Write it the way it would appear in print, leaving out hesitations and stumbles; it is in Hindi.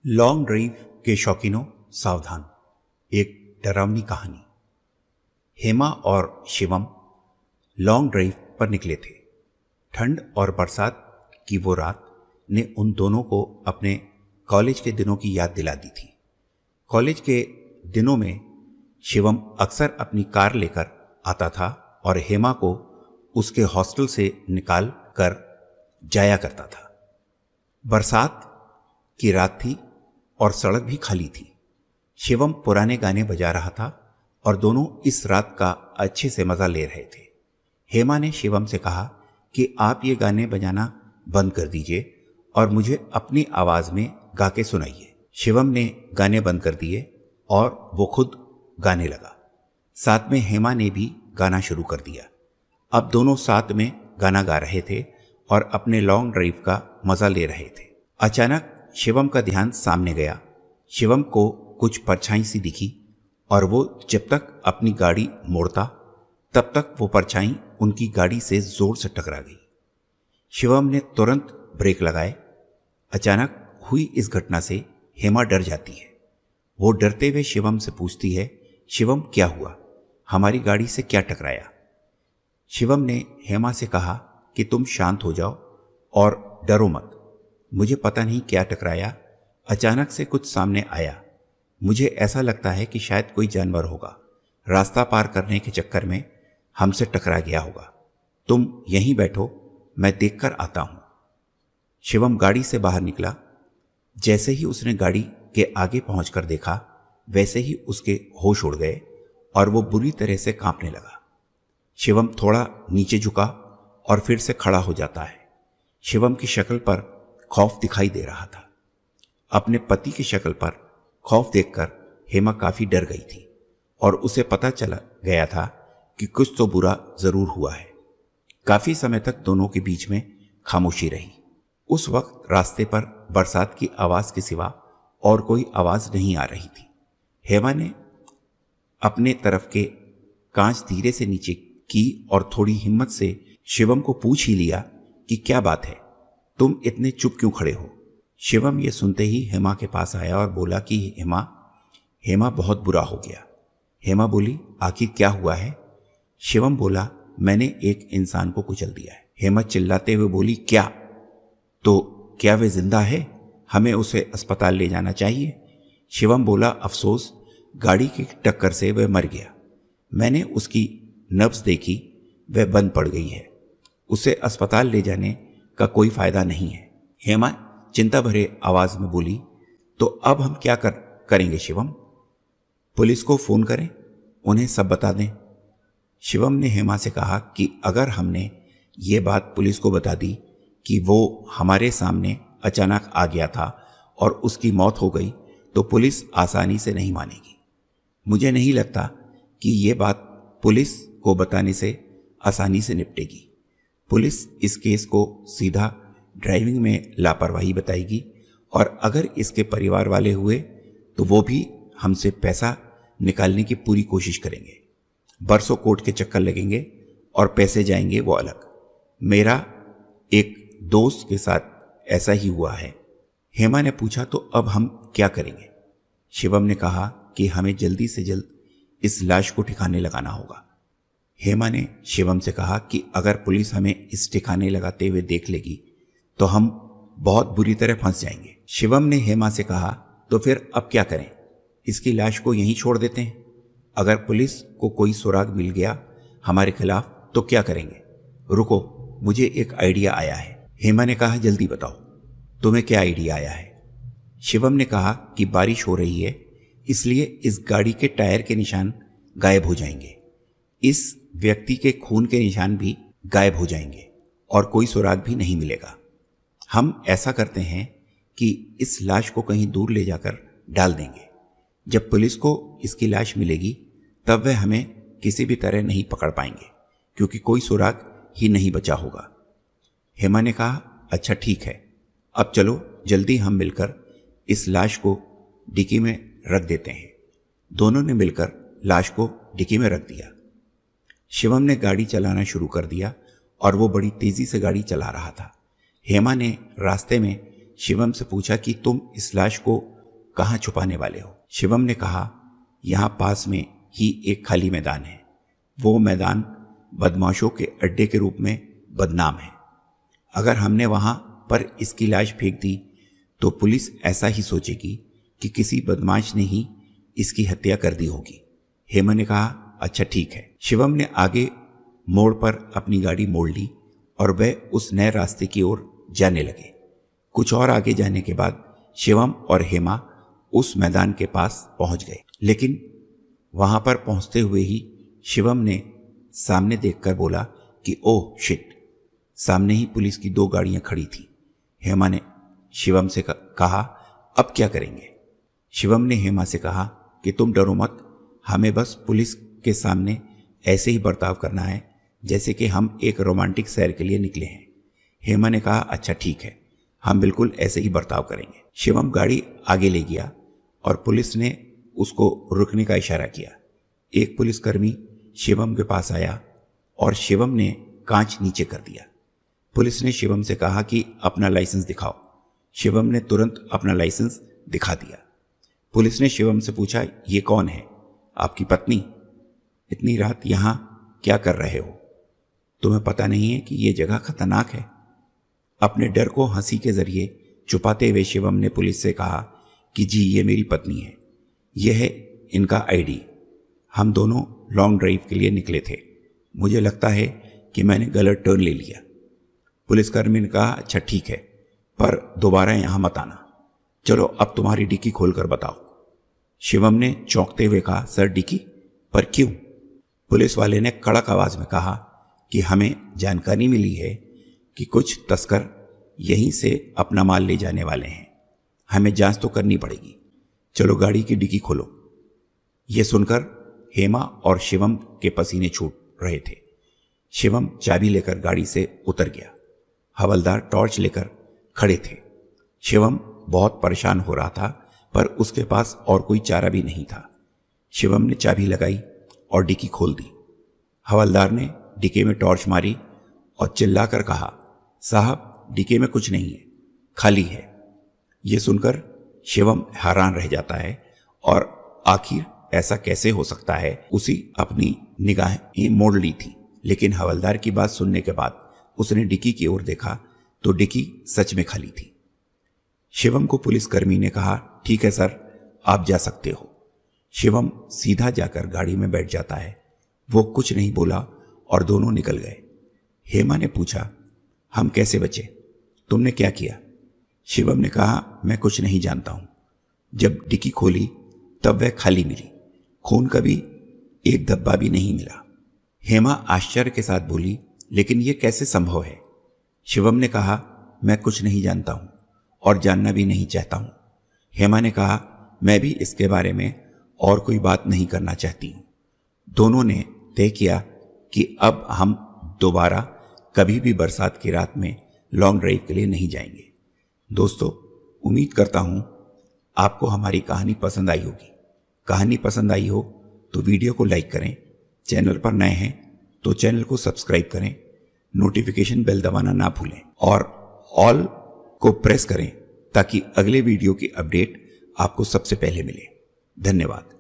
लॉन्ग ड्राइव के शौकीनों सावधान। एक डरावनी कहानी। हेमा और शिवम लॉन्ग ड्राइव पर निकले थे। ठंड और बरसात की वो रात ने उन दोनों को अपने कॉलेज के दिनों की याद दिला दी थी। कॉलेज के दिनों में शिवम अक्सर अपनी कार लेकर आता था और हेमा को उसके हॉस्टल से निकाल कर जाया करता था। बरसात की रात थी और सड़क भी खाली थी। शिवम पुराने गाने बजा रहा था और दोनों इस रात का अच्छे से मजा ले रहे थे। हेमा ने शिवम से कहा कि आप ये गाने बजाना बंद कर दीजिए और मुझे अपनी आवाज में गा के सुनाइए। शिवम ने गाने बंद कर दिए और वो खुद गाने लगा। साथ में हेमा ने भी गाना शुरू कर दिया। अब दोनों साथ में गाना गा रहे थे और अपने लॉन्ग ड्राइव का मजा ले रहे थे। अचानक शिवम का ध्यान सामने गया। शिवम को कुछ परछाई सी दिखी और वो जब तक अपनी गाड़ी मोड़ता तब तक वो परछाई उनकी गाड़ी से जोर से टकरा गई। शिवम ने तुरंत ब्रेक लगाए। अचानक हुई इस घटना से हेमा डर जाती है। वो डरते हुए शिवम से पूछती है, शिवम क्या हुआ? हमारी गाड़ी से क्या टकराया? शिवम ने हेमा से कहा कि तुम शांत हो जाओ और डरो मत। मुझे पता नहीं क्या टकराया। अचानक से कुछ सामने आया। मुझे ऐसा लगता है कि शायद कोई जानवर होगा। रास्ता पार करने के चक्कर में हमसे टकरा गया होगा। तुम यहीं बैठो, मैं देखकर आता हूं। शिवम गाड़ी से बाहर निकला। जैसे ही उसने गाड़ी के आगे पहुंचकर देखा, वैसे ही उसके होश उड़ गए और वो बुरी तरह से कांपने लगा। शिवम थोड़ा नीचे झुका और फिर से खड़ा हो जाता है। शिवम की शक्ल पर खौफ दिखाई दे रहा था। अपने पति की शक्ल पर खौफ देखकर हेमा काफी डर गई थी और उसे पता चला गया था कि कुछ तो बुरा जरूर हुआ है। काफी समय तक दोनों के बीच में खामोशी रही। उस वक्त रास्ते पर बरसात की आवाज के सिवा और कोई आवाज नहीं आ रही थी। हेमा ने अपने तरफ के कांच धीरे से नीचे की और थोड़ी हिम्मत से शिवम को पूछ ही लिया कि क्या बात है, तुम इतने चुप क्यों खड़े हो? शिवम ये सुनते ही हेमा के पास आया और बोला कि हेमा बहुत बुरा हो गया। हेमा बोली, आखिर क्या हुआ है? शिवम बोला, मैंने एक इंसान को कुचल दिया है। हेमा चिल्लाते हुए बोली, क्या? तो क्या वे जिंदा है? हमें उसे अस्पताल ले जाना चाहिए। शिवम बोला, अफसोस, गाड़ी की टक्कर से वह मर गया। मैंने उसकी नब्ज देखी, वह बंद पड़ गई है। उसे अस्पताल ले जाने का कोई फायदा नहीं है। हेमा चिंता भरे आवाज में बोली, तो अब हम क्या करेंगे शिवम? पुलिस को फोन करें, उन्हें सब बता दें। शिवम ने हेमा से कहा कि अगर हमने ये बात पुलिस को बता दी कि वो हमारे सामने अचानक आ गया था और उसकी मौत हो गई, तो पुलिस आसानी से नहीं मानेगी। मुझे नहीं लगता कि ये बात पुलिस को बताने से आसानी से निपटेगी। पुलिस इस केस को सीधा ड्राइविंग में लापरवाही बताएगी और अगर इसके परिवार वाले हुए तो वो भी हमसे पैसा निकालने की पूरी कोशिश करेंगे। बरसों कोर्ट के चक्कर लगेंगे और पैसे जाएंगे वो अलग। मेरा एक दोस्त के साथ ऐसा ही हुआ है। हेमा ने पूछा, तो अब हम क्या करेंगे? शिवम ने कहा कि हमें जल्दी से जल्द इस लाश को ठिकाने लगाना होगा। हेमा ने शिवम से कहा कि अगर पुलिस हमें इस ठिकाने लगाते हुए देख लेगी तो हम बहुत बुरी तरह फंस जाएंगे। शिवम ने हेमा से कहा, तो फिर अब क्या करें? इसकी लाश को यहीं छोड़ देते हैं। अगर पुलिस को कोई सुराग मिल गया हमारे खिलाफ तो क्या करेंगे? रुको, मुझे एक आइडिया आया है। हेमा ने कहा, जल्दी बताओ, तुम्हें क्या आइडिया आया है? शिवम ने कहा कि बारिश हो रही है, इसलिए इस गाड़ी के टायर के निशान गायब हो जाएंगे। इस व्यक्ति के खून के निशान भी गायब हो जाएंगे और कोई सुराग भी नहीं मिलेगा। हम ऐसा करते हैं कि इस लाश को कहीं दूर ले जाकर डाल देंगे। जब पुलिस को इसकी लाश मिलेगी तब वह हमें किसी भी तरह नहीं पकड़ पाएंगे क्योंकि कोई सुराग ही नहीं बचा होगा। हेमा ने कहा, अच्छा ठीक है, अब चलो जल्दी हम मिलकर इस लाश को डिक्की में रख देते हैं। दोनों ने मिलकर लाश को डिक्की में रख दिया। शिवम ने गाड़ी चलाना शुरू कर दिया और वो बड़ी तेजी से गाड़ी चला रहा था। हेमा ने रास्ते में शिवम से पूछा कि तुम इस लाश को कहाँ छुपाने वाले हो? शिवम ने कहा, यहाँ पास में ही एक खाली मैदान है। वो मैदान बदमाशों के अड्डे के रूप में बदनाम है। अगर हमने वहां पर इसकी लाश फेंक दी तो पुलिस ऐसा ही सोचेगी कि किसी बदमाश ने ही इसकी हत्या कर दी होगी। हेमा ने कहा, अच्छा ठीक है। शिवम ने आगे मोड़ पर अपनी गाड़ी मोड़ ली और वह उस नए रास्ते की ओर जाने लगे। कुछ और आगे जाने के बाद शिवम और हेमा उस मैदान के पास पहुंच गए, लेकिन वहां पर पहुंचते हुए ही शिवम ने सामने देखकर बोला कि ओह शिट, सामने ही पुलिस की 2 गाड़ियां खड़ी थी। हेमा ने शिवम से कहा, अब क्या करेंगे? शिवम ने हेमा से कहा कि तुम डरो मत, हमें बस पुलिस के सामने ऐसे ही बर्ताव करना है जैसे कि हम एक रोमांटिक सैर के लिए निकले हैं। हेमा ने कहा, अच्छा ठीक है, हम बिल्कुल ऐसे ही बर्ताव करेंगे। शिवम गाड़ी आगे ले गया और पुलिस ने उसको रुकने का इशारा किया। एक पुलिसकर्मी शिवम के पास आया और शिवम ने कांच नीचे कर दिया। पुलिस ने शिवम से कहा कि अपना लाइसेंस दिखाओ। शिवम ने तुरंत अपना लाइसेंस दिखा दिया। पुलिस ने शिवम से पूछा, ये कौन है? आपकी पत्नी? इतनी रात यहां क्या कर रहे हो? तुम्हें पता नहीं है कि यह जगह खतरनाक है? अपने डर को हंसी के जरिए छुपाते हुए शिवम ने पुलिस से कहा कि जी, ये मेरी पत्नी है, यह है इनका आईडी। हम दोनों लॉन्ग ड्राइव के लिए निकले थे। मुझे लगता है कि मैंने गलत टर्न ले लिया। पुलिसकर्मी ने कहा, अच्छा ठीक है, पर दोबारा यहां मत आना। चलो अब तुम्हारी डिक्की खोलकर बताओ। शिवम ने चौंकते हुए कहा, सर डिक्की? पर क्यों? पुलिस वाले ने कड़क आवाज में कहा कि हमें जानकारी मिली है कि कुछ तस्कर यहीं से अपना माल ले जाने वाले हैं। हमें जांच तो करनी पड़ेगी। चलो गाड़ी की डिक्की खोलो। यह सुनकर हेमा और शिवम के पसीने छूट रहे थे। शिवम चाबी लेकर गाड़ी से उतर गया। हवलदार टॉर्च लेकर खड़े थे। शिवम बहुत परेशान हो रहा था, पर उसके पास और कोई चारा भी नहीं था। शिवम ने चाबी लगाई और डिक्की खोल दी। हवलदार ने डिक्की में टॉर्च मारी और चिल्लाकर कहा, साहब डिक्की में कुछ नहीं है, खाली है। यह सुनकर शिवम हैरान रह जाता है और आखिर ऐसा कैसे हो सकता है। उसी अपनी निगाहें मोड़ ली थी, लेकिन हवलदार की बात सुनने के बाद उसने डिक्की की ओर देखा तो डिक्की सच में खाली थी। शिवम को पुलिसकर्मी ने कहा, ठीक है सर, आप जा सकते हो। शिवम सीधा जाकर गाड़ी में बैठ जाता है। वो कुछ नहीं बोला और दोनों निकल गए। हेमा ने पूछा, हम कैसे बचे? तुमने क्या किया? शिवम ने कहा, मैं कुछ नहीं जानता हूं। जब डिक्की खोली तब वह खाली मिली, खून का भी एक धब्बा भी नहीं मिला। हेमा आश्चर्य के साथ बोली, लेकिन यह कैसे संभव है? शिवम ने कहा, मैं कुछ नहीं जानता हूं और जानना भी नहीं चाहता हूं। हेमा ने कहा, मैं भी इसके बारे में और कोई बात नहीं करना चाहती हूं। दोनों ने तय किया कि अब हम दोबारा कभी भी बरसात की रात में लॉन्ग ड्राइव के लिए नहीं जाएंगे। दोस्तों, उम्मीद करता हूं आपको हमारी कहानी पसंद आई होगी। कहानी पसंद आई हो तो वीडियो को लाइक करें, चैनल पर नए हैं तो चैनल को सब्सक्राइब करें, नोटिफिकेशन बेल दबाना ना भूलें और ऑल को प्रेस करें ताकि अगले वीडियो की अपडेट आपको सबसे पहले मिले। धन्यवाद।